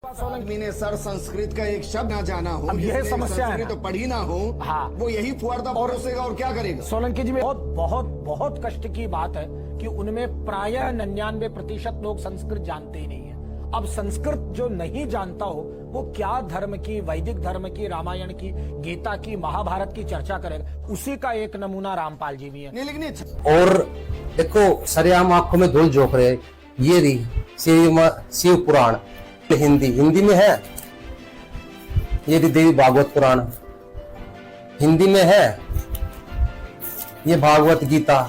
आदमी ने सर संस्कृत का एक शब्द ना जाना हो, अब यह समस्या है तो पढ़ी ना हो, हाँ, वो यही फुआरदा परोसेगा और क्या करेगा। सोलंकी जी, बहुत बहुत बहुत कष्ट की बात है कि उनमें प्रायः 99% लोग संस्कृत जानते ही नहीं है। अब संस्कृत जो नहीं जानता हो वो क्या धर्म की, वैदिक धर्म की, रामायण की, गीता की, महाभारत की चर्चा करेगा। उसी का एक नमूना रामपाल जी भी है। नहीं लेकिन और देखो सरेआम आंखों में धूल झोंक रहे, ये रही शिव पुराण हिंदी में है, ये देवी भागवत पुराण हिंदी में है, ये भागवत गीता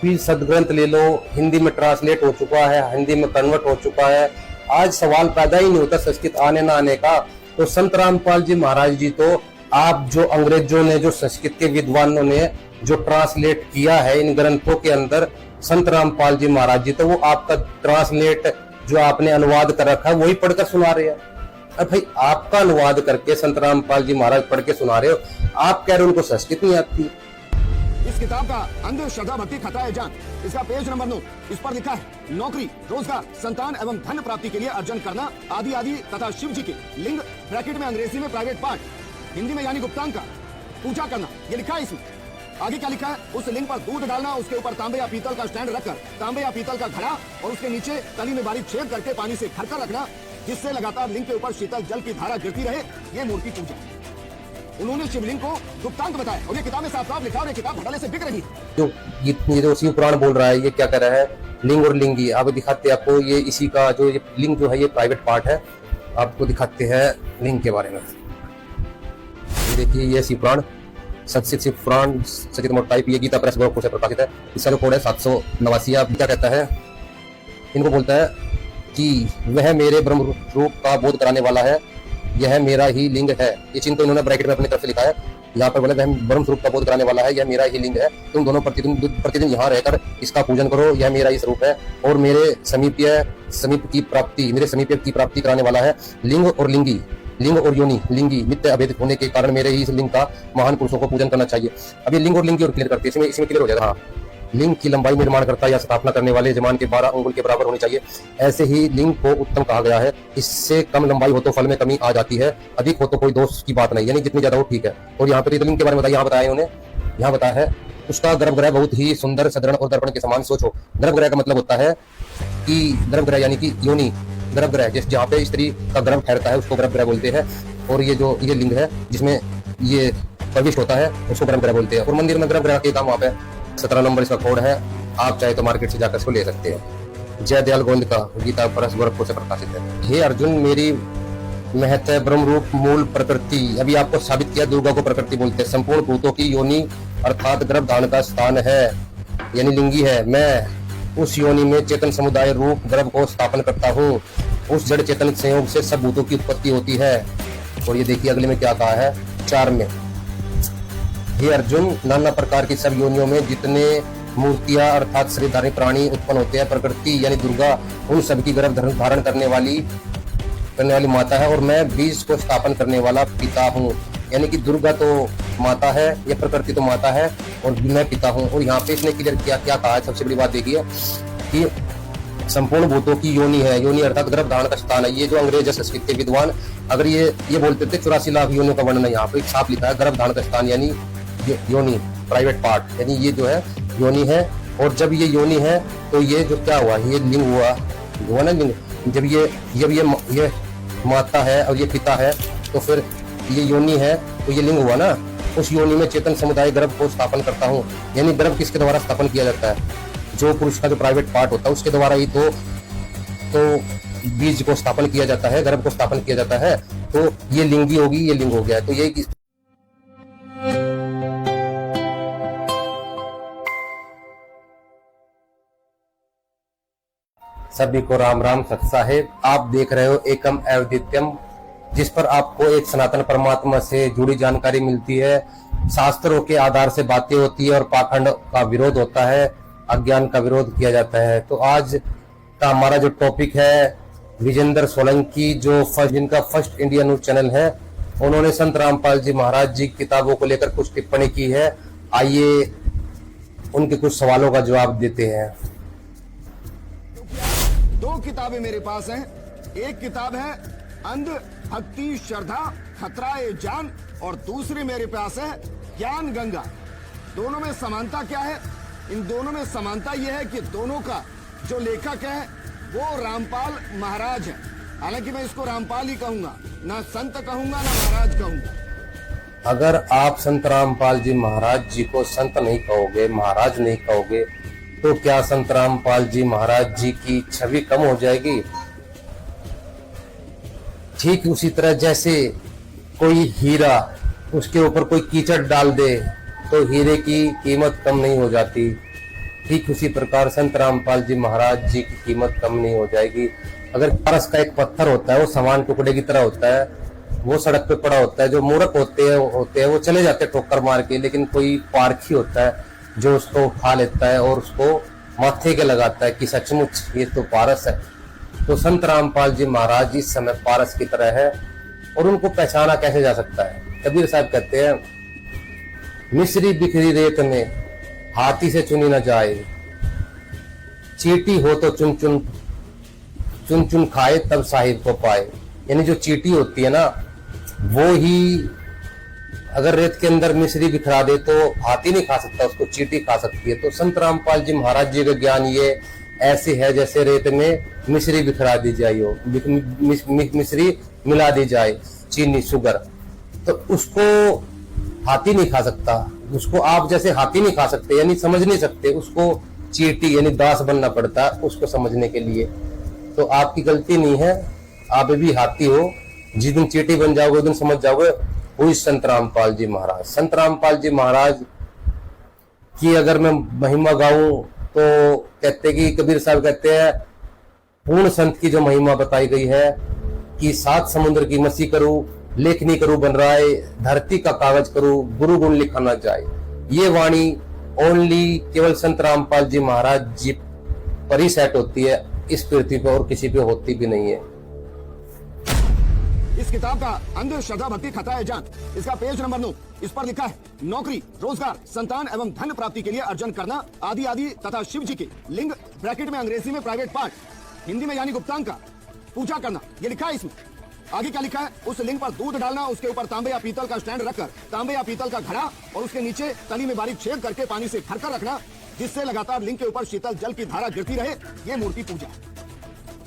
भी सदग्रंथ ले लो, हिंदी में ट्रांसलेट हो चुका है, हिंदी में कन्वर्ट हो चुका है। आज सवाल पैदा ही नहीं होता संस्कृत आने ना आने का। तो संत रामपाल जी महाराज जी, तो आप जो अंग्रेजों ने, जो संस्कृत के विद्वानों ने जो ट्रांसलेट किया है इन ग्रंथों के अंदर, संत रामपाल जी महाराज जी तो वो आपका ट्रांसलेट जो आपने अनुवाद कर रखा है वही पढ़कर सुना रहे हैं। अब भाई आपका अनुवाद करके संत रामपाल जी महाराज पढ़ के सुना रहे हो, आप कह रहे हो उनको संस्कृत नहीं आती। इस किताब का अंध श्रद्धा भक्ति खतरा है जान, इसका पेज नंबर 9, इस पर लिखा है नौकरी, रोजगार, संतान एवं धन प्राप्ति के लिए अर्जन करना आदि आदि तथा शिव जी के लिंग ब्रैकेट में अंग्रेजी में प्राइवेट पार्ट, हिंदी में यानी गुप्तांग का पूजा करना, ये लिखा है इसमें। आगे क्या लिखा है, उस लिंग पर दूध डालना, उसके ऊपर तांबे या पीतल का स्टैंड रखकर तांबे या पीतल का घड़ा और उसके नीचे तली में बारीक छेद करके पानी से भरकर रखना, जिससे लगातार लिंग के ऊपर शीतल जल की धारा गिरती रहे, ये मूर्ति पूजा। उन्होंने शिवलिंग को गुप्तांग बताया और ये किताब में साफ-साफ लिखा और ये किताब घोटाले से बिक रही है। जो शिव पुराण बोल रहा है, ये क्या कर रहा है, लिंग और लिंगी आप दिखाते हैं आपको, ये इसी का जो ये लिंग जो है ये प्राइवेट पार्ट है, आपको दिखाते हैं लिंग के बारे में। ये देखिए, ये शिव पुराण सचित शिव पुराण सचित मोट टाइप, ये गीता प्रेस से प्रकाशित है। इसका जो कोड है 789। आप क्या कहता है, इनको बोलता है कि वह मेरे ब्रह्म रूप का बोध कराने वाला है, यह मेरा ही लिंग है। ये चिन्ह तो इन्होंने ब्रैकेट में अपनी तरफ से लिखा है, यहाँ पर बोला वह ब्रह्म स्वरूप का बोध कराने वाला है, यह मेरा ही लिंग है। तुम दोनों प्रतिदिन यहाँ रहकर इसका पूजन करो, यह मेरा ही स्वरूप है और मेरे समीप की प्राप्ति कराने वाला है। लिंग और लिंगी, लिंग और योनि लिंगी नित्य अभेद होने के कारण मेरे ही इस लिंग का महान पुरुषों को पूजन करना चाहिए। अब ये लिंग और लिंगी और क्लियर करते हैं, इसमें क्लियर हो जाएगा। हाँ, लिंग की लंबाई निर्माण करता या स्थापना करने वाले जमान के 12 अंगुल के बराबर होनी चाहिए। ऐसे ही लिंग को उत्तम कहा गया है। इससे कम लंबाई हो तो फल में कमी आ जाती है, अधिक हो तो कोई दोष की बात नहीं, यानी जितनी ज्यादा हो ठीक है। और यहाँ पर लिंग के बारे में यहाँ बताया उन्होंने, यहाँ बताया है उसका गर्भगृह बहुत ही सुंदर, सदृढ़ और दर्पण के समान सोच हो। गर्भगृह का मतलब होता है कि गर्भगृह यानी कि योनि, गर्भगृह जहाँ पे स्त्री का गर्भ ठहरता है उसको गर्भगृह बोलते हैं। और ये जो ये लिंग है जिसमें ये प्रविष्ट होता है उसको गर्भगृह बोलते हैं। और मंदिर में गर्भगृह के काम वहाँ पे 17 नंबर इसका कोड है, आप चाहे तो मार्केट से जाकर इसको ले सकते हैं। जय दयाल गोविंद का गीता प्रेस गोरखपुर से प्रकाशित है। हे अर्जुन, मेरी महत ब्रह्म रूप मूल प्रकृति, अभी आपको साबित किया दुर्गा को प्रकृति बोलते हैं, संपूर्ण भूतों की योनि अर्थात गर्भ धारण का स्थान है, यानी लिंगी है। मैं उस योनि में चेतन समुदाय रूप गर्भ को स्थापन करता हूँ। उस जड़ चेतन संयोग से सब भूतों की उत्पत्ति होती है। और ये देखिए अगले में क्या कहा है 4 में, हे अर्जुन, नाना प्रकार की सब योनियों में जितने मूर्तियां अर्थात शरीरधारी प्राणी उत्पन्न होते हैं, प्रकृति यानी दुर्गा उन सब की गर्भ धारण करने वाली माता है और मैं बीज को स्थापन करने वाला पिता हूँ। यानी कि दुर्गा तो माता है, ये प्रकृति तो माता है और मैं पिता हूँ। और यहाँ पे इसने क्लियर किया, क्या कहा है, सबसे बड़ी बात देखिए कि संपूर्ण भूतों की योनि है, योनि अर्थात गर्भ धारण का स्थान है। ये जो अंग्रेज संस्कृत के विद्वान अगर ये बोलते थे 84 लाख योनियों का वर्णन है, यहाँ पे साफ लिखा है गर्भ धारण का स्थान यानी योनि प्राइवेट पार्ट, यानी ये जो है योनि है। और जब ये योनि है तो ये जो क्या हुआ, ये लिंग हुआ ना लिंग। जब ये माता है और ये पिता है तो फिर ये योनि है तो ये लिंग हुआ ना। उस योनि में चेतन समुदाय गर्भ को स्थापन करता हूँ, यानी गर्भ किसके द्वारा स्थापन किया जाता है, जो पुरुष का जो प्राइवेट पार्ट होता है उसके द्वारा ही तो बीज को स्थापन किया जाता है, गर्भ को स्थापन किया जाता है। तो ये लिंगी होगी, ये लिंग हो गया। तो ये सभी को राम राम सत साहेब। आप देख रहे हो एकम अद्वितीयम, जिस पर आपको एक सनातन परमात्मा से जुड़ी जानकारी मिलती है, शास्त्रों के आधार से बातें होती है और पाखंड का विरोध होता है, अज्ञान का विरोध किया जाता है। तो आज का हमारा जो टॉपिक है, विजेंद्र सोलंकी जो जिनका फर्स्ट इंडिया न्यूज चैनल है, उन्होंने संत रामपाल जी महाराज जी किताबों को लेकर कुछ टिप्पणी की है। आइए उनके कुछ सवालों का जवाब देते हैं। 2 किताबें मेरे पास हैं। एक किताब है अंध भक्ति श्रद्धा खतरा जान और दूसरी मेरे पास है ज्ञान गंगा। दोनों में समानता क्या है? इन दोनों में समानता यह है कि दोनों का जो लेखक है वो रामपाल महाराज है। हालांकि मैं इसको रामपाल ही कहूंगा, ना संत कहूंगा ना महाराज कहूंगा। अगर आप संत रामपाल जी महाराज जी को संत नहीं कहोगे, महाराज नहीं कहोगे, तो क्या संत रामपाल जी महाराज जी की छवि कम हो जाएगी? ठीक उसी तरह जैसे कोई हीरा, उसके ऊपर कोई कीचड़ डाल दे तो हीरे की कीमत कम नहीं हो जाती। ठीक उसी प्रकार संत रामपाल जी महाराज जी की कीमत कम नहीं हो जाएगी। अगर पारस का एक पत्थर होता है, वो समान टुकड़े की तरह होता है, वो सड़क पे पड़ा होता है, जो मूर्ख होते हैं वो चले जाते हैं ठोकर मार के, लेकिन कोई पारखी होता है जो उसको उठा लेता है और उसको माथे के लगाता है कि सचमुच ये तो पारस है। तो संत रामपाल जी महाराज इस समय पारस की तरह है, और उनको पहचाना कैसे जा सकता है? कबीर साहब कहते हैं, मिस्री बिखरी रेत में हाथी से चुनी न जाए, चींटी हो तो चुन चुन खाए तब साहिब को पाए। यानी जो चींटी होती है ना, वो ही अगर रेत के अंदर मिश्री बिखरा दे तो हाथी नहीं खा सकता, उसको चींटी खा सकती है। तो संत रामपाल जी महाराज जी का ज्ञान ये ऐसे है जैसे रेत में मिश्री बिखरा दी जाए हो, मिश्री मिला दी जाए, चीनी शुगर, तो उसको हाथी नहीं खा सकता, उसको आप जैसे हाथी नहीं खा सकते, यानी समझ नहीं सकते, उसको चींटी यानी दास बनना पड़ता है उसको समझने के लिए। तो आपकी गलती नहीं है, आप भी हाथी हो, जिस दिन चींटी बन जाओगे उस दिन समझ जाओगे वो संत रामपाल जी महाराज। संत रामपाल जी महाराज की अगर मैं महिमा गाऊं तो कहते कि कबीर साहब कहते हैं, पूर्ण संत की जो महिमा बताई गई है कि 7 समुद्र की मसी करूं, लेखनी करूं बन रहा है, धरती का कागज करूं, गुरु गुण लिखा ना जाए। ये वाणी ओनली केवल संत रामपाल जी महाराज जी पर ही सेट होती है, इस पृथ्वी पर और किसी पे होती भी नहीं है। इस किताब का अंध श्रद्धा भक्ति खतरा जान, इसका पेज नंबर 9, इस पर लिखा है, नौकरी, रोजगार, संतान एवं धन प्राप्ति के लिए अर्जन करना आदि आदि तथा शिव जी के लिंग ब्रैकेट में अंग्रेजी में प्राइवेट पार्ट, हिंदी में यानी गुप्तांग का पूजा करना, ये लिखा है इसमें। आगे क्या लिखा है? उस लिंग पर दूध डालना, उसके ऊपर तांबे या पीतल का स्टैंड रखकर तांबे या पीतल का घड़ा और उसके नीचे तली में बारीक छेद करके पानी से भरकर रखना, जिससे लगातार लिंग के ऊपर शीतल जल की धारा गिरती रहे, ये मूर्ति पूजा।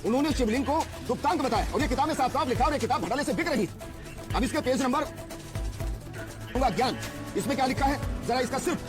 उन्होंने शिवलिंग को गुप्तांग बताया और ये किताब में साफ साफ लिखा और ये किताब घड़ाले से बिक रही है। अब इसके पेज नंबर ज्ञान, इसमें क्या लिखा है जरा इसका सिर्फ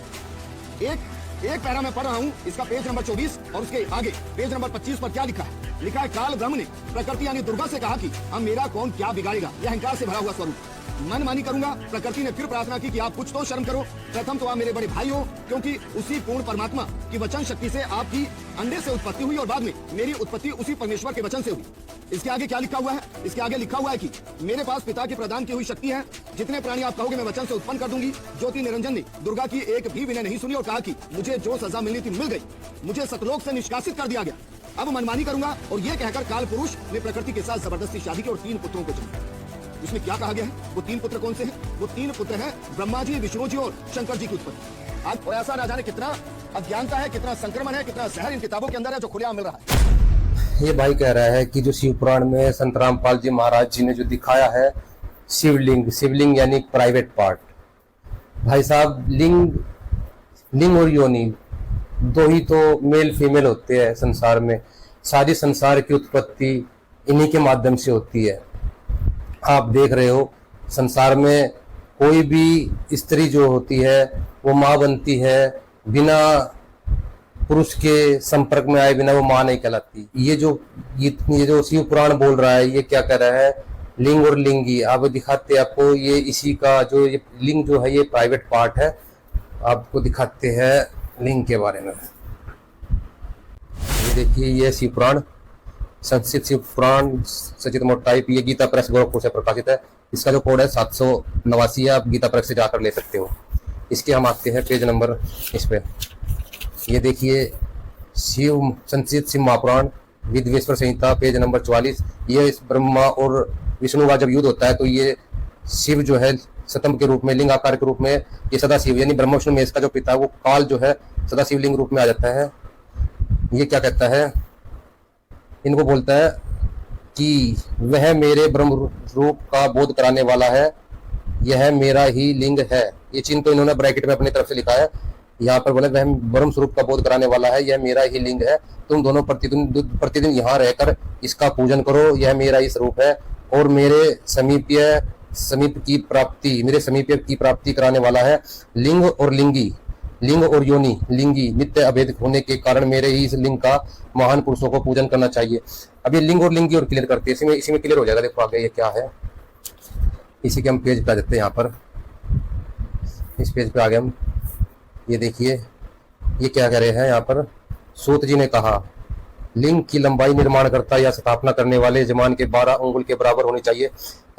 एक पैरा में पढ़ रहा हूं, इसका पेज नंबर 24 और उसके आगे पेज नंबर 25 पर क्या लिखा है? लिखा है, काल ब्रह्म ने प्रकृति यानी दुर्गा से कहा कि अब मेरा कौन क्या बिगाड़ेगा, यह अहंकार से भरा हुआ स्वरूप, मनमानी करूंगा। प्रकृति ने फिर प्रार्थना की कि आप कुछ तो शर्म करो, प्रथम तो आप मेरे बड़े भाई हो, क्योंकि उसी पूर्ण परमात्मा की वचन शक्ति से आपकी अंडे से उत्पत्ति हुई और बाद में मेरी उत्पत्ति उसी परमेश्वर के वचन से हुई। इसके आगे क्या लिखा हुआ है? इसके आगे लिखा हुआ है कि मेरे पास पिता की प्रदान की हुई शक्ति है, जितने प्राणी आप कहोगे मैं वचन से उत्पन्न कर दूंगी। ज्योति निरंजन ने दुर्गा की एक भी विनय नहीं सुनी और कहा कि मुझे जो सजा मिलनी थी मिल गई, मुझे सतलोक से निष्कासित कर दिया गया, अब मनमानी करूंगा। और ये कहकर काल पुरुष ने प्रकृति के साथ जबरदस्ती शादी की और 3 पुत्रों को जन्मा। इसमें क्या कहा गया है? वो 3 पुत्र कौन से हैं? वो 3 पुत्र हैं ब्रह्मा जी, विष्णु जी और शंकर जी की उत्पत्ति। आज और ऐसा ना जाने कितना अज्ञानता है, कितना संक्रमण है, कितना जहर इन किताबों के अंदर है जो खुलेआम मिल रहा है। ये भाई कह रहा है कि जो शिव पुराण में संत रामपाल जी महाराज जी ने जो दिखाया है शिवलिंग यानी प्राइवेट पार्ट, भाई साहब लिंग और योनि दो ही तो मेल फीमेल होते हैं संसार में। सारी संसार की उत्पत्ति इन्हीं के माध्यम से होती है। आप देख रहे हो संसार में कोई भी स्त्री जो होती है वो माँ बनती है, बिना पुरुष के संपर्क में आए बिना वो माँ नहीं कहलाती। ये जो शिव पुराण बोल रहा है ये क्या कह रहा है? लिंग और लिंगी आप दिखाते हैं आपको, ये इसी का जो ये लिंग जो है ये प्राइवेट पार्ट है। आपको दिखाते हैं लिंग के बारे में। ये देखिए ये शिव पुराण, संस्कृत शिव पुराण सचित मोटाइप, ये गीता प्रेस गोरखपुर से प्रकाशित है। इसका जो कोड है 789 है, आप गीता प्रेस से जाकर ले सकते हो। इसके हम आते हैं पेज नंबर इस पे। ये देखिए शिव संस्कृत शिव महापुराण विद्वेश्वर संहिता पेज नंबर 44। ये इस ब्रह्मा और विष्णु का जब युद्ध होता है तो ये शिव जो है सतम के रूप में, लिंग आकार के रूप में, ये सदा शिव यानी ब्रह्मा विष्णु महेश का जो पिता वो काल जो है सदा शिवलिंग रूप में आ जाता है। ये क्या कहता है? इनको बोलता है कि वह मेरे ब्रह्म रूप का बोध कराने वाला है, यह मेरा ही लिंग है। ये चिन्ह तो इन्होंने ब्रैकेट में अपनी तरफ से लिखा है। यहाँ पर बोले वह ब्रह्म स्वरूप का बोध कराने वाला है, यह मेरा ही लिंग है। तुम दोनों प्रतिदिन यहाँ रहकर इसका पूजन करो, यह मेरा ही स्वरूप है और मेरे समीप की प्राप्ति कराने वाला है। लिंग और लिंगी, लिंग और योनि लिंगी नित्य अभेद होने के कारण मेरे ही इस लिंग का महान पुरुषों को पूजन करना चाहिए। अब ये लिंग और लिंगी और क्लियर करते हैं, इसी में क्लियर हो जाएगा। देखो आगे ये क्या है, इसी के हम पेज पे आ जाते हैं। यहाँ पर इस पेज पे आ गए हम। ये देखिए ये क्या कह रहे हैं यहाँ पर। सूत जी ने कहा लिंग की लंबाई निर्माणकर्ता या स्थापना करने वाले यजमान के 12 अंगुल के बराबर होनी चाहिए।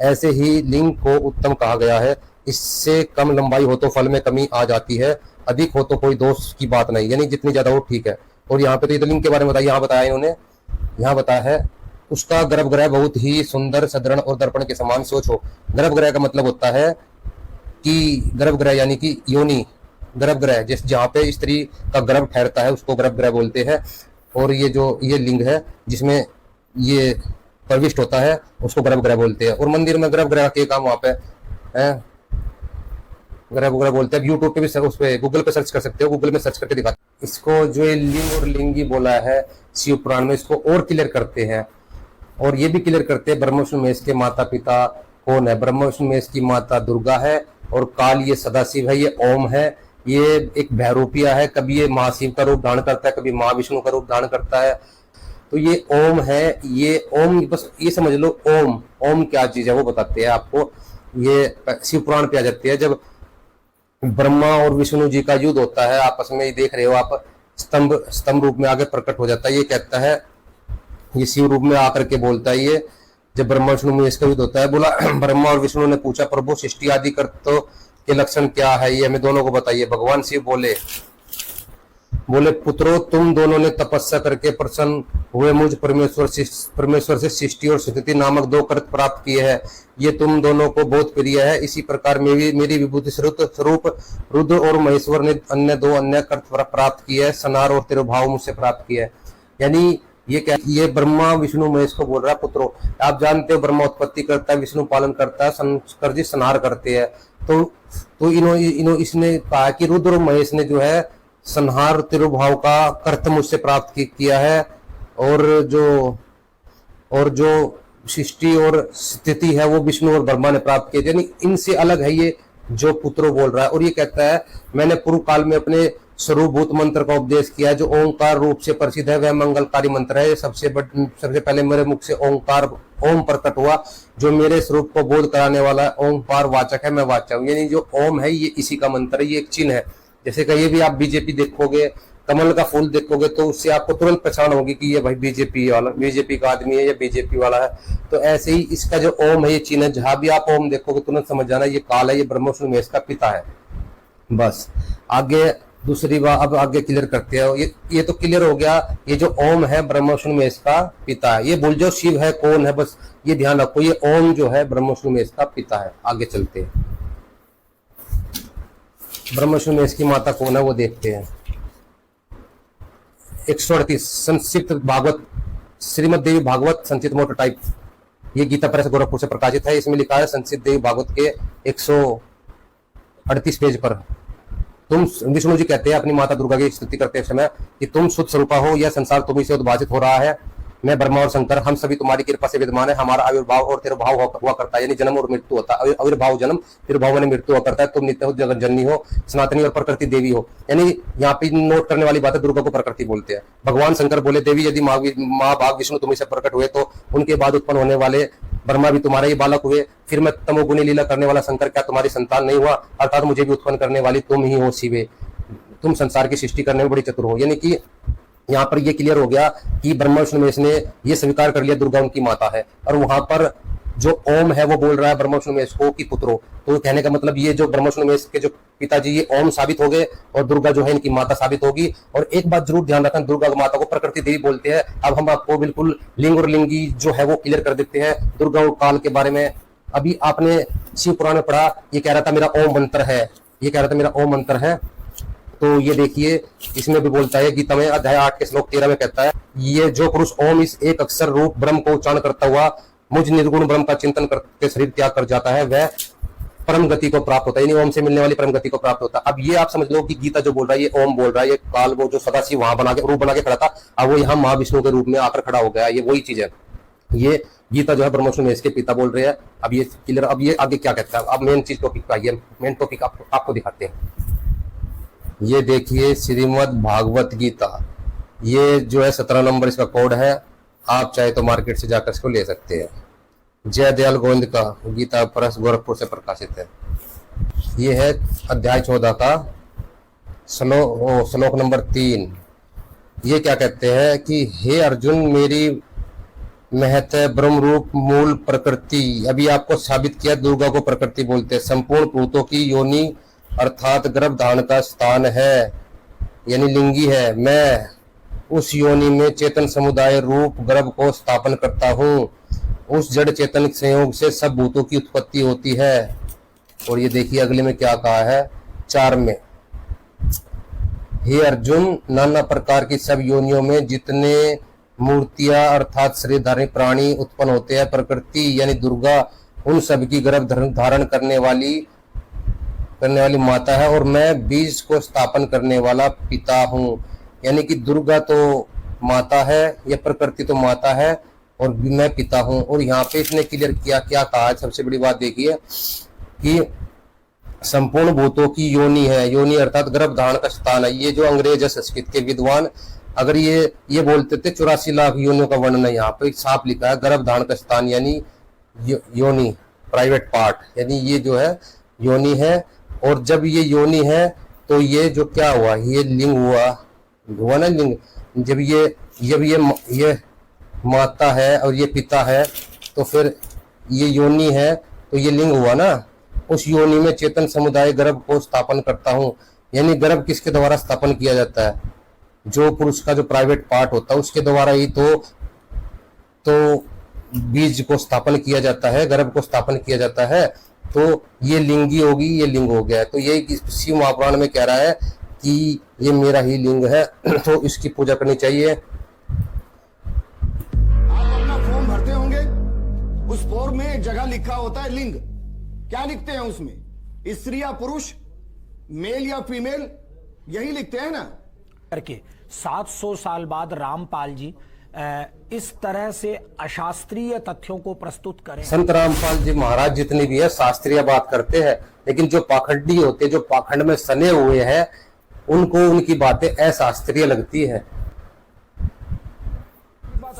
ऐसे ही लिंग को उत्तम कहा गया है। इससे कम लंबाई हो तो फल में कमी आ जाती है, अधिक हो तो कोई दोष की बात नहीं, यानी जितनी ज्यादा हो ठीक है। और यहाँ पे तो लिंग के बारे में बताया, यहाँ बताया इन्होंने, यहाँ बताया है उसका गर्भगृह बहुत ही सुंदर सदृढ़ और दर्पण के समान सोचो। गर्भगृह का मतलब होता है कि गर्भगृह यानी कि योनि, गर्भगृह जिस जहाँ पे स्त्री का गर्भ ठहरता है उसको गर्भगृह बोलते हैं। और ये लिंग है जिसमें ये प्रविष्ट होता है उसको गर्भगृह बोलते हैं। और मंदिर में गर्भगृह के काम वहाँ पे है, गर्भगृह बोलते हैं। यूट्यूब पे भी उस पे गूगल पे सर्च कर सकते हो, गूगल में सर्च करके दिखा। इसको जो ये लिंग और लिंगी बोला है शिव पुराण में, इसको और क्लियर करते हैं। और ये भी क्लियर करते हैं ब्रह्मा विष्णु महेश के माता पिता कौन है। ब्रह्मा विष्णु महेश की माता दुर्गा है और काल ये सदाशिव है, ये ओम है, ये एक भैरूपिया है। कभी ये महाशिव का रूप धारण करता है, कभी महाविष्णु का रूप धारण करता है। तो ये ओम है, ये ओम बस ये समझ लो। ओम क्या चीज है वो बताते हैं आपको। ये शिव पुराण पे आ जाती है। जब ब्रह्मा और विष्णु जी का युद्ध होता है आपस में, ये देख रहे हो आप, स्तंभ रूप में आगे प्रकट हो जाता है। ये कहता है, ये शिव रूप में आकर के बोलता है। ये जब ब्रह्मा विष्णु में इसका युद्ध होता है, बोला ब्रह्मा और विष्णु ने पूछा प्रभु सृष्टि आदि कर्तों के लक्षण क्या है, ये हमें दोनों को बताइए। भगवान शिव बोले पुत्रों तुम दोनों ने तपस्या करके प्रसन्न हुए मुझ परमेश्वर से सृष्टि और स्थिति नामक 2 कृत प्राप्त किए हैं। ये तुम दोनों को बहुत प्रिय है। इसी प्रकार मेरी विभूति स्वरूप रुद्र और महेश्वर ने अन्य 2 अन्य कृत प्राप्त किए हैं, सनार और तिरुभाव मुझसे प्राप्त किया है। यानी ये ब्रह्मा विष्णु महेश को बोल रहा है पुत्रों। आप जानते हो ब्रह्मा उत्पत्ति करता है, विष्णु पालन करता है, शंकर जी संहार करते हैं। तो इसने कहा कि रुद्र और महेश ने जो है संहार तिरुभाव का कर्त मुझसे प्राप्त किया है। और जो सृष्टि और स्थिति है वो विष्णु और ब्रह्मा ने प्राप्त किया। यानी इनसे अलग है ये जो पुत्रों बोल रहा है। और ये कहता है मैंने पूर्व काल में अपने स्वरूपभूत मंत्र का उपदेश किया है, जो ओंकार रूप से प्रसिद्ध है, वह मंगलकारी मंत्र है। सबसे पहले मेरे मुख से ओम प्रकट हुआ, जो मेरे स्वरूप को बोध कराने वाला ओंकार वाचक है, मैं वाचक हूँ। यानी जो ओम है ये इसी का मंत्र है, ये एक चिन्ह है। जैसे कहीं भी आप बीजेपी देखोगे, कमल का फूल देखोगे तो उससे आपको तुरंत पहचान होगी कि ये भाई बीजेपी का आदमी है या बीजेपी वाला है। तो ऐसे ही इसका जो ओम है ये चिन्ह है। जहां भी आप ओम देखोगे तुरंत समझ जाना ये काल है, ये ब्रह्मा विष्णु महेश का पिता है। बस आगे दूसरी बात अब आगे क्लियर करते हैं। ये तो क्लियर हो गया, ये जो ओम है ब्रह्मा विष्णु महेश का पिता है। ये भूल जाओ शिव है कौन है, बस ये ध्यान रखो, ये ओम जो है ब्रह्मा विष्णु महेश का पिता है। आगे चलते हैं, ब्रह्मा विष्णु महेश की माता कौन है वो देखते हैं। 138 संक्षिप्त भागवत, श्रीमद देवी भागवत संक्षिप्त मोटर टाइप, ये गीता प्रेस गोरखपुर से प्रकाशित है। इसमें लिखा है संक्षिप्त देवी भागवत के 138 पेज पर, तुम विष्णु जी कहते हैं अपनी माता दुर्गा की स्तुति करते समय कि तुम शुद्ध स्वरूपा हो, यह संसार तुम्ही से उद्भासित हो रहा है। मैं ब्रह्मा और शंकर हम सभी तुम्हारी कृपा से विद्यमान है। हमारा आविर्भाव और तिरुभाव हुआ करता है, यानी जन्म और मृत्यु होता है। आविर्भाव जन्म, तिरुभाव ने मृत्यु हुआ करता है। तुम नित्य हो, जगत जननी हो, सनातनी और प्रकृति देवी हो। यानी यहाँ पे नोट करने वाली बात है, दुर्गा को प्रकृति बोलते हैं। भगवान शंकर बोले देवी यदि माँ भाग विष्णु तुम्ही से प्रकट हुए तो उनके बाद उत्पन्न होने वाले ब्रह्मा भी तुम्हारे ही बालक हुए। फिर मैं तमोगुणी लीला करने वाला शंकर क्या तुम्हारी संतान नहीं हुआ? अर्थात मुझे भी उत्पन्न करने वाली तुम ही हो शिवे, तुम संसार की सृष्टि करने में बड़ी चतुर हो। यानी कि यहाँ पर ये क्लियर हो गया कि ब्रह्मा विष्णु महेश ने ये स्वीकार कर लिया दुर्गा उनकी माता है। और वहां पर जो ओम है वो बोल रहा है ब्रह्मा विष्णु महेश को कि पुत्रो। तो कहने का मतलब ये जो ब्रह्मा विष्णु महेश के जो पिताजी ये ओम साबित हो गए और दुर्गा जो है इनकी माता साबित होगी। और एक बात जरूर ध्यान रखना, दुर्गा माता को प्रकृति देवी बोलते हैं। अब हम आपको बिल्कुल लिंग और लिंगी जो है वो क्लियर कर देते हैं दुर्गा और काल के बारे में। अभी आपने शिव पुराण में पढ़ा, ये कह रहा था मेरा ओम मंत्र है, ये कह रहा था मेरा ओम मंत्र है। तो ये देखिए, इसमें भी बोलता है गीता में अध्याय 8 के श्लोक 13 में कहता है, ये जो पुरुष ओम इस एक अक्षर रूप ब्रह्म को उच्चारण करता हुआ मुझ निर्गुण ब्रह्म का चिंतन करके शरीर त्याग कर जाता है, वह परम गति को प्राप्त होता है, यानी ओम से मिलने वाली परम गति को प्राप्त होता है। अब ये आप समझ लो कि गीता जो बोल रहा है, ये ओम बोल रहा है, ये काल वो जो सदाशिव वहां बना के रूप बना के खड़ा था, अब वो यहाँ महाविष्णु के रूप में आकर खड़ा हो गया। ये वही चीज है। ये गीता जो है ब्रह्मों में इसके पिता बोल रहे हैं। अब ये क्लियर, अब ये आगे क्या कहता है, अब मेन चीज टॉपिक का, ये मेन टॉपिक आपको दिखाते हैं। ये देखिए श्रीमद् भागवत गीता, ये जो है 17 नंबर इसका कोड है। आप चाहे तो मार्केट से जाकर इसको ले सकते हैं। जय दयाल गोविंद का गीता प्रेस गोरखपुर से प्रकाशित है। ये है अध्याय 14 का श्लोक नंबर 3। ये क्या कहते हैं कि हे अर्जुन, मेरी महत ब्रह्म रूप मूल प्रकृति, अभी आपको साबित किया दुर्गा को प्रकृति बोलते हैं, संपूर्ण भूतों की योनि अर्थात गर्भ धारण का स्थान है, यानी लिंगी है। मैं उस योनि में चेतन समुदाय रूप गर्भ को स्थापन करता हूँ। उस जड़ चेतन संयोग से सब भूतों की उत्पत्ति होती है। और ये देखिए अगले में क्या कहा है 4 में, हे अर्जुन, नाना प्रकार की सब योनियों में जितने मूर्तियां अर्थात शरीरधारी प्राणी उत्पन्न होते हैं, प्रकृति यानी दुर्गा उन सब की गर्भ धारण करने वाली माता है, और मैं बीज को स्थापन करने वाला पिता हूँ। यानी कि दुर्गा तो माता है, या प्रकृति तो माता है, और मैं पिता हूँ। और यहाँ पे इसने क्लियर किया, क्या कहा है, सबसे बड़ी बात देखिए कि संपूर्ण भूतों की योनि है, योनि अर्थात गर्भ धारण का स्थान है। ये जो अंग्रेज है संस्कृत के विद्वान, अगर ये बोलते थे 84 लाख योनियों का वर्णन है, यहाँ पे साफ लिखा है गर्भ धारण का स्थान यानी योनि प्राइवेट पार्ट, यानी ये जो है योनि है। और जब ये योनि है तो ये जो क्या हुआ, ये लिंग हुआ ना, लिंग। जब ये माता है और ये पिता है, तो फिर ये योनि है तो ये लिंग हुआ ना। उस योनि में चेतन समुदाय गर्भ को स्थापन करता हूँ, यानी गर्भ किसके द्वारा स्थापन किया जाता है, जो पुरुष का जो प्राइवेट पार्ट होता है उसके द्वारा ही तो बीज को स्थापन किया जाता है, गर्भ को स्थापन किया जाता है। तो ये लिंगी होगी, ये लिंग हो गया। तो ये शिव महापुराण में कह रहा है कि ये मेरा ही लिंग है, तो इसकी पूजा करनी चाहिए। आप अपना फॉर्म भरते होंगे, उस फॉर्म में एक जगह लिखा होता है लिंग। क्या लिखते हैं उसमें, स्त्री या पुरुष, मेल या फीमेल, यही लिखते हैं ना। करके 700 साल बाद रामपाल जी इस तरह से अशास्त्रीय तथ्यों को प्रस्तुत करें। संत रामपाल जी महाराज जितनी भी है शास्त्रीय बात करते हैं, लेकिन जो पाखंडी होते, जो पाखंड में सने हुए हैं, उनको उनकी बातें अशास्त्रीय लगती है।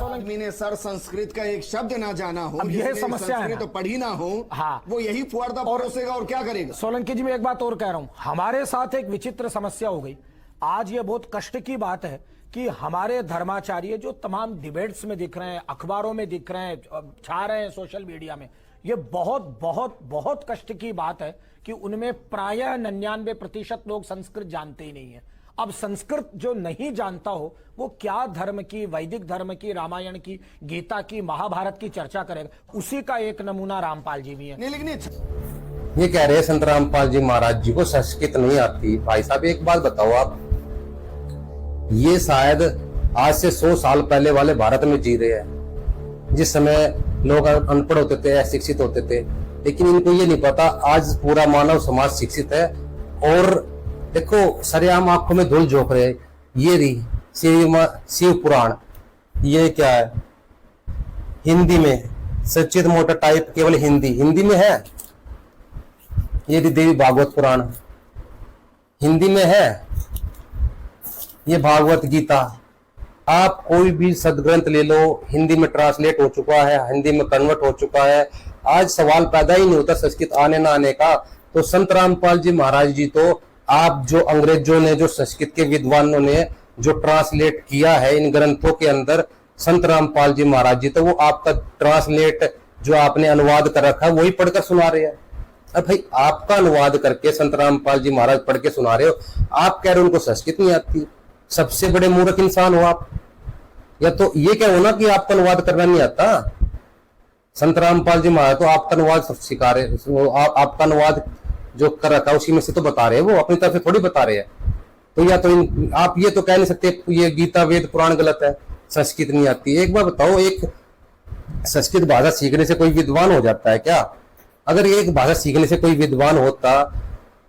आदमी ने सर संस्कृत का एक शब्द ना जाना हो, अब यह समस्या है, तो पढ़ी ना हो, हाँ, वो यही फुआरदा परोसेगा और क्या करेगा। सोलंकी जी, मैं एक बात और कह रहा हूं, हमारे साथ एक विचित्र समस्या हो गई। आज ये बहुत कष्ट की बात है कि हमारे धर्माचार्य जो तमाम डिबेट्स में दिख रहे हैं, अखबारों में दिख रहे हैं, छा रहे हैं सोशल मीडिया में, ये बहुत बहुत बहुत कष्ट की बात है कि उनमें प्रायः 99% लोग संस्कृत जानते ही नहीं है। अब संस्कृत जो नहीं जानता हो वो क्या धर्म की, वैदिक धर्म की, रामायण की, गीता की, महाभारत की चर्चा करेगा। उसी का एक नमूना रामपाल जी भी है। नहीं, लेकिन ये कह रहे हैं संत रामपाल जी महाराज जी को संस्कृत नहीं आती। भाई साहब एक बात बताओ आप, ये शायद आज से 100 साल पहले वाले भारत में जी रहे हैं, जिस समय लोग अनपढ़ होते थे, अशिक्षित होते थे, लेकिन इनको ये नहीं पता आज पूरा मानव समाज शिक्षित है। और देखो सरेआम आंखों में धूल झोंक रहे हैं। ये रही शिव पुराण, ये क्या है, हिंदी में सचित मोटा टाइप, केवल हिंदी में है। ये देवी भागवत पुराण हिंदी में है। ये भागवत गीता, आप कोई भी सदग्रंथ ले लो, हिंदी में ट्रांसलेट हो चुका है, हिंदी में कन्वर्ट हो चुका है। आज सवाल पैदा ही नहीं होता संस्कृत आने ना आने का। तो संत रामपाल जी महाराज जी तो आप जो अंग्रेजों ने, जो संस्कृत के विद्वानों ने जो ट्रांसलेट किया है इन ग्रंथों के अंदर, संत रामपाल जी महाराज जी तो वो आपका ट्रांसलेट जो आपने अनुवाद कर रखा है वही पढ़कर सुना रहे हैं। अब भाई आपका अनुवाद करके संत रामपाल जी महाराज पढ़ के सुना रहे हो, आप कह रहे हो उनको संस्कृत नहीं आती। सबसे बड़े मूर्ख इंसान हो आप। या तो ये क्या हो ना कि आपका अनुवाद करना नहीं आता। संत रामपाल जी महाराज तो आपका अनुवाद सिखा रहे, आपका अनुवाद जो कर रखा है उसी में से तो बता रहे हैं, वो अपनी तरफ से थोड़ी बता रहे हैं। तो या तो आप ये तो कह नहीं सकते ये गीता वेद पुराण गलत है, संस्कृत नहीं आती। एक बार बताओ, एक संस्कृत भाषा सीखने से कोई विद्वान हो जाता है क्या? अगर एक भाषा सीखने से कोई विद्वान होता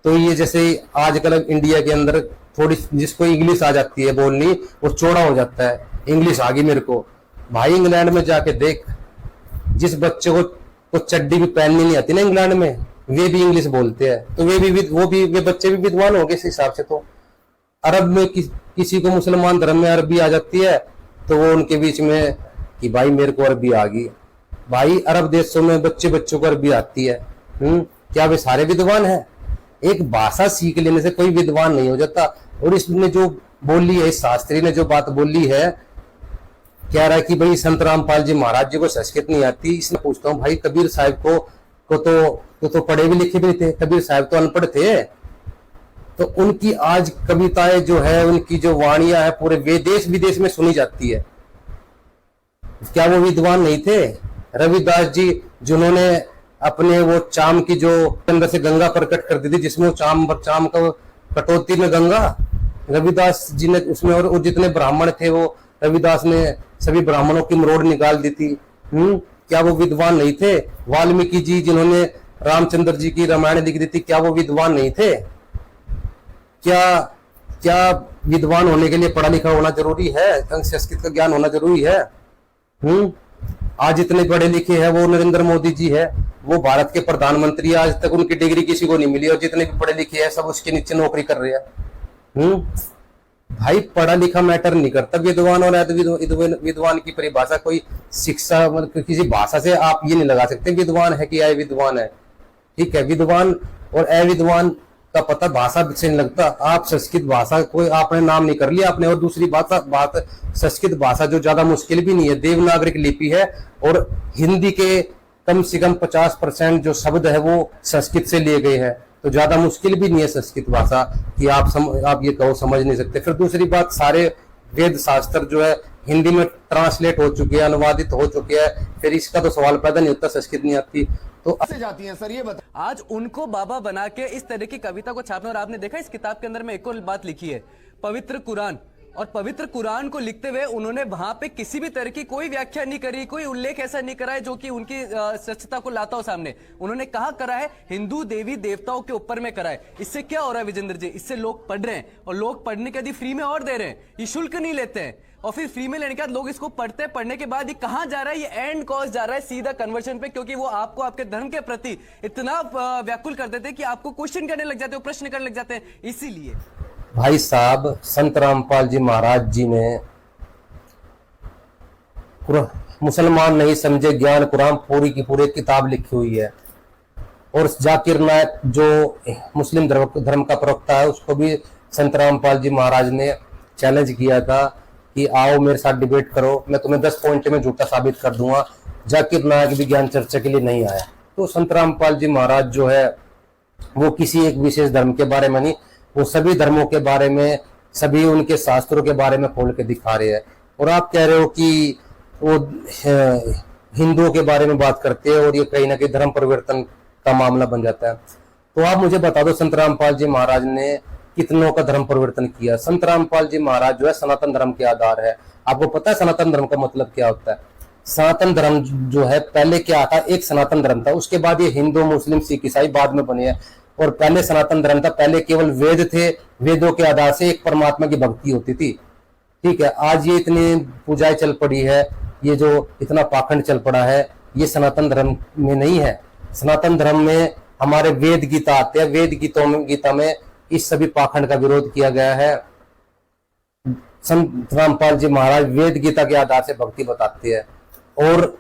तो ये जैसे आजकल इंडिया के अंदर थोड़ी जिसको इंग्लिश आ जाती है बोलनी, वो चौड़ा हो जाता है, इंग्लिश आ गई मेरे को। भाई इंग्लैंड में जाके देख, जिस बच्चे को चड्डी भी पहननी नहीं आती ना इंग्लैंड में, वे भी इंग्लिश बोलते हैं, तो वे बच्चे भी विद्वान हो गए इस हिसाब से। तो अरब में किसी को मुसलमान धर्म में अरबी आ जाती है तो वो उनके बीच में कि भाई मेरे को अरबी आ गई। भाई अरब देशों में बच्चों को अरबी आती है। क्या वे सारे विद्वान हैं? एक भाषा सीख लेने से कोई विद्वान नहीं हो जाता। और इसने जो बोली है, इस शास्त्री ने जो बात बोली है, कह रहा है कि भाई संत रामपाल जी महाराज जी को संस्कृत नहीं आती। इसमें पूछता हूँ भाई, कबीर साहब को तो पढ़े भी लिखे भी थे, कबीर साहब तो अनपढ़ थे। तो उनकी आज कविताएं जो है, उनकी जो वाणियां है पूरे देश विदेश में सुनी जाती है। क्या वो विद्वान नहीं थे? रविदास जी जिन्होंने अपने वो चाम की जो अंदर से गंगा प्रकट कर दी थी, जिसमें चाम का कटौती में गंगा, रविदास जी ने उसमें, और जितने ब्राह्मण थे वो रविदास ने सभी ब्राह्मणों की मरोड़ निकाल दी थी। क्या वो विद्वान नहीं थे? वाल्मीकि जी जिन्होंने रामचंद्र जी की रामायण लिख दी थी, क्या वो विद्वान नहीं थे? क्या विद्वान होने के लिए पढ़ा लिखा होना जरूरी है? संस्कृत का ज्ञान होना जरूरी है? आज इतने पढ़े लिखे हैं वो नरेंद्र मोदी जी है, वो भारत के प्रधानमंत्री, आज तक उनकी डिग्री किसी को नहीं मिली, और जितने भी पढ़े लिखे हैं सब उसके नीचे नौकरी कर रहे हैं। भाई पढ़ा लिखा मैटर नहीं करता। विद्वान और विद्वान की परिभाषा कोई शिक्षा, मतलब किसी भाषा से आप ये नहीं लगा सकते विद्वान है कि अविद्वान है। ठीक है, विद्वान और अविद्वान का पता भाषा से नहीं लगता। आप संस्कृत भाषा कोई आपने नाम नहीं कर लिया आपने। और दूसरी बात संस्कृत भाषा जो ज्यादा मुश्किल भी नहीं है, देवनागरिक लिपि है, और हिंदी के कम से कम 50% जो शब्द है वो संस्कृत से लिए गए हैं। तो ज्यादा मुश्किल भी नहीं है संस्कृत भाषा कि आप ये कहो समझ नहीं सकते। फिर दूसरी बात, सारे वेद शास्त्र जो है हिंदी में ट्रांसलेट हो चुके हैं, अनुवादित हो चुके हैं। फिर इसका तो सवाल पैदा नहीं होता संस्कृत नहीं आती तो से जाती हैं। सर ये बता, आज उनको बाबा बना के इस तरह की कविता को छापना। और आपने देखा इस किताब के अंदर में एक और बात लिखी है, पवित्र कुरान। और पवित्र कुरान को लिखते हुए उन्होंने वहां पे किसी भी तरह की कोई व्याख्या नहीं करी, कोई उल्लेख ऐसा नहीं करा है जो कि उनकी सच्चता को लाता हो सामने। उन्होंने कहा करा है हिंदू देवी देवताओं के ऊपर में करा है। इससे क्या हो रहा है विजेंद्र जी? इससे लोग पढ़ रहे हैं, और लोग पढ़ने के यदि फ्री में और दे रहे हैं, ये शुल्क नहीं लेते हैं, और फिर फ्री में लेने के बाद लोग इसको पढ़ते हैं। पढ़ने के बाद ये कहां जा रहा है? ये एंड कॉज जा रहा है सीधा कन्वर्शन पे, क्योंकि वो आपको आपके धर्म के प्रति इतना व्याकुल कर देते हैं कि आपको क्वेश्चन करने लग जाते हो, प्रश्न करने लग जाते हैं। इसीलिए भाई साहब, संत रामपाल जी महाराज जी ने मुसलमान नहीं समझे ज्ञान कुरान पूरी की पूरी किताब लिखी हुई है। और जाकिर नायक जो मुस्लिम धर्म का प्रवक्ता है, उसको भी संत रामपाल जी महाराज ने चैलेंज किया था कि आओ मेरे साथ डिबेट करो, मैं तुम्हें 10 पॉइंट में झूठा साबित कर दूंगा। जाकिर नायक भी ज्ञान चर्चा के लिए नहीं आया। तो संत रामपाल जी महाराज जो है वो किसी एक विशेष धर्म के बारे में नहीं, वो सभी धर्मों के बारे में, सभी उनके शास्त्रों के बारे में खोल के दिखा रहे हैं। और आप कह रहे हो कि वो हिंदुओं के बारे में बात करते हैं और ये कहीं ना कहीं धर्म परिवर्तन का मामला बन जाता है। तो आप मुझे बता दो, संत रामपाल जी महाराज ने कितनों का धर्म परिवर्तन किया? संत रामपाल जी महाराज जो है सनातन धर्म के आधार है। आपको पता है सनातन धर्म का मतलब क्या होता है? सनातन धर्म जो है, पहले क्या था? एक सनातन धर्म था, उसके बाद ये हिंदू मुस्लिम सिख ईसाई बाद में बने हैं। और पहले सनातन धर्म था, पहले केवल वेद थे, वेदों के आधार से एक परमात्मा की भक्ति होती थी। ठीक है, आज ये इतनी पूजाएं चल पड़ी है, ये जो इतना पाखंड चल पड़ा है, ये सनातन धर्म में नहीं है। सनातन धर्म में हमारे वेद गीता आते हैं, वेद गीता में इस सभी पाखंड का विरोध किया गया है। संत रामपाल जी महाराज वेद गीता के आधार से भक्ति बताते हैं और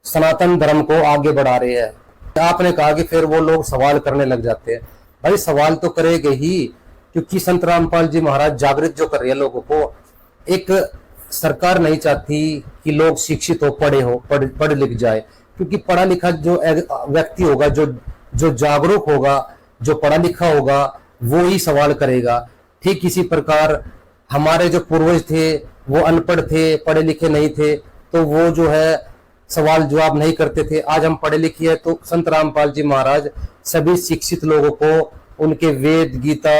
सनातन धर्म को आगे बढ़ा रहे हैं। आपने कहा कि फिर वो लोग सवाल करने लग जाते हैं। भाई सवाल तो करेंगे ही, क्योंकि संत रामपाल जी महाराज जागृत जो कर रहे हैं लोगों को। एक सरकार नहीं चाहती कि लोग शिक्षित हो, पढ़ लिख जाए, क्योंकि पढ़ा लिखा जो व्यक्ति होगा, जो जागरूक होगा, जो पढ़ा लिखा होगा, वो ही सवाल करेगा। ठीक इसी प्रकार हमारे जो पूर्वज थे वो अनपढ़ थे, पढ़े लिखे नहीं थे, तो वो जो है सवाल जवाब नहीं करते थे। आज हम पढ़े लिखे हैं, तो संत रामपाल जी महाराज सभी शिक्षित लोगों को उनके वेद गीता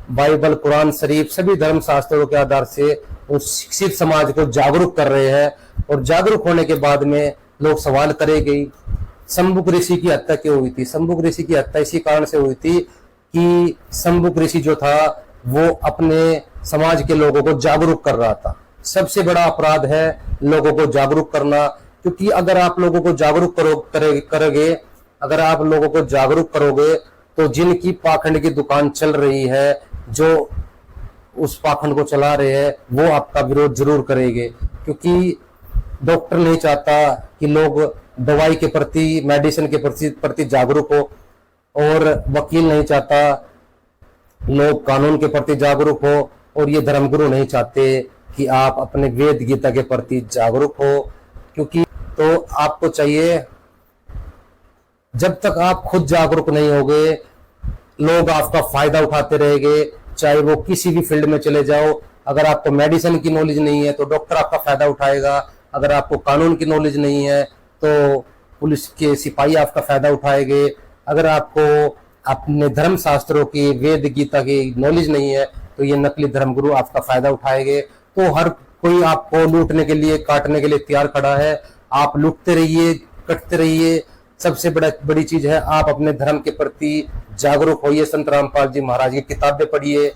बाइबल, कुरान शरीफ, सभी धर्म शास्त्रों के आधार से उस शिक्षित समाज को जागरूक कर रहे हैं। और जागरूक होने के बाद में लोग सवाल करेंगे, शंभुक ऋषि की हत्या क्यों हुई थी? शंभुक ऋषि की हत्या इसी कारण से हुई थी कि शंभुक ऋषि जो था वो अपने समाज के लोगों को जागरूक कर रहा था। सबसे बड़ा अपराध है लोगों को जागरूक करना, क्योंकि अगर आप लोगों को जागरूक करोगे, अगर आप लोगों को जागरूक करोगे तो जिनकी पाखंड की दुकान चल रही है, जो उस पाखंड को चला रहे हैं, वो आपका विरोध जरूर करेंगे। क्योंकि डॉक्टर नहीं चाहता कि लोग दवाई के प्रति, मेडिसिन के प्रति जागरूक हो, और वकील नहीं चाहता लोग कानून के प्रति जागरूक हो, और ये धर्मगुरु नहीं चाहते कि आप अपने वेद गीता के प्रति जागरूक हो। क्योंकि तो आपको चाहिए, जब तक आप खुद जागरूक नहीं होगे, लोग आपका फायदा उठाते रहेंगे, चाहे वो किसी भी फील्ड में चले जाओ। अगर आपको मेडिसिन की नॉलेज नहीं है तो डॉक्टर आपका फायदा उठाएगा, अगर आपको कानून की नॉलेज नहीं है तो पुलिस के सिपाही आपका फायदा उठाएंगे, अगर आपको अपने धर्म शास्त्रों की, वेद गीता की नॉलेज नहीं है तो ये नकली धर्मगुरु आपका फायदा उठाएंगे। तो हर कोई आपको लूटने के लिए, काटने के लिए तैयार खड़ा है। आप लूटते रहिए, कटते रहिए। सबसे बड़ी चीज है, आप अपने धर्म के प्रति जागरूक होइए। संत रामपाल जी महाराज की किताबें पढ़िए,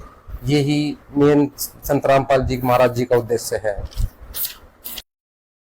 यही मेन संत रामपाल जी महाराज जी का उद्देश्य है।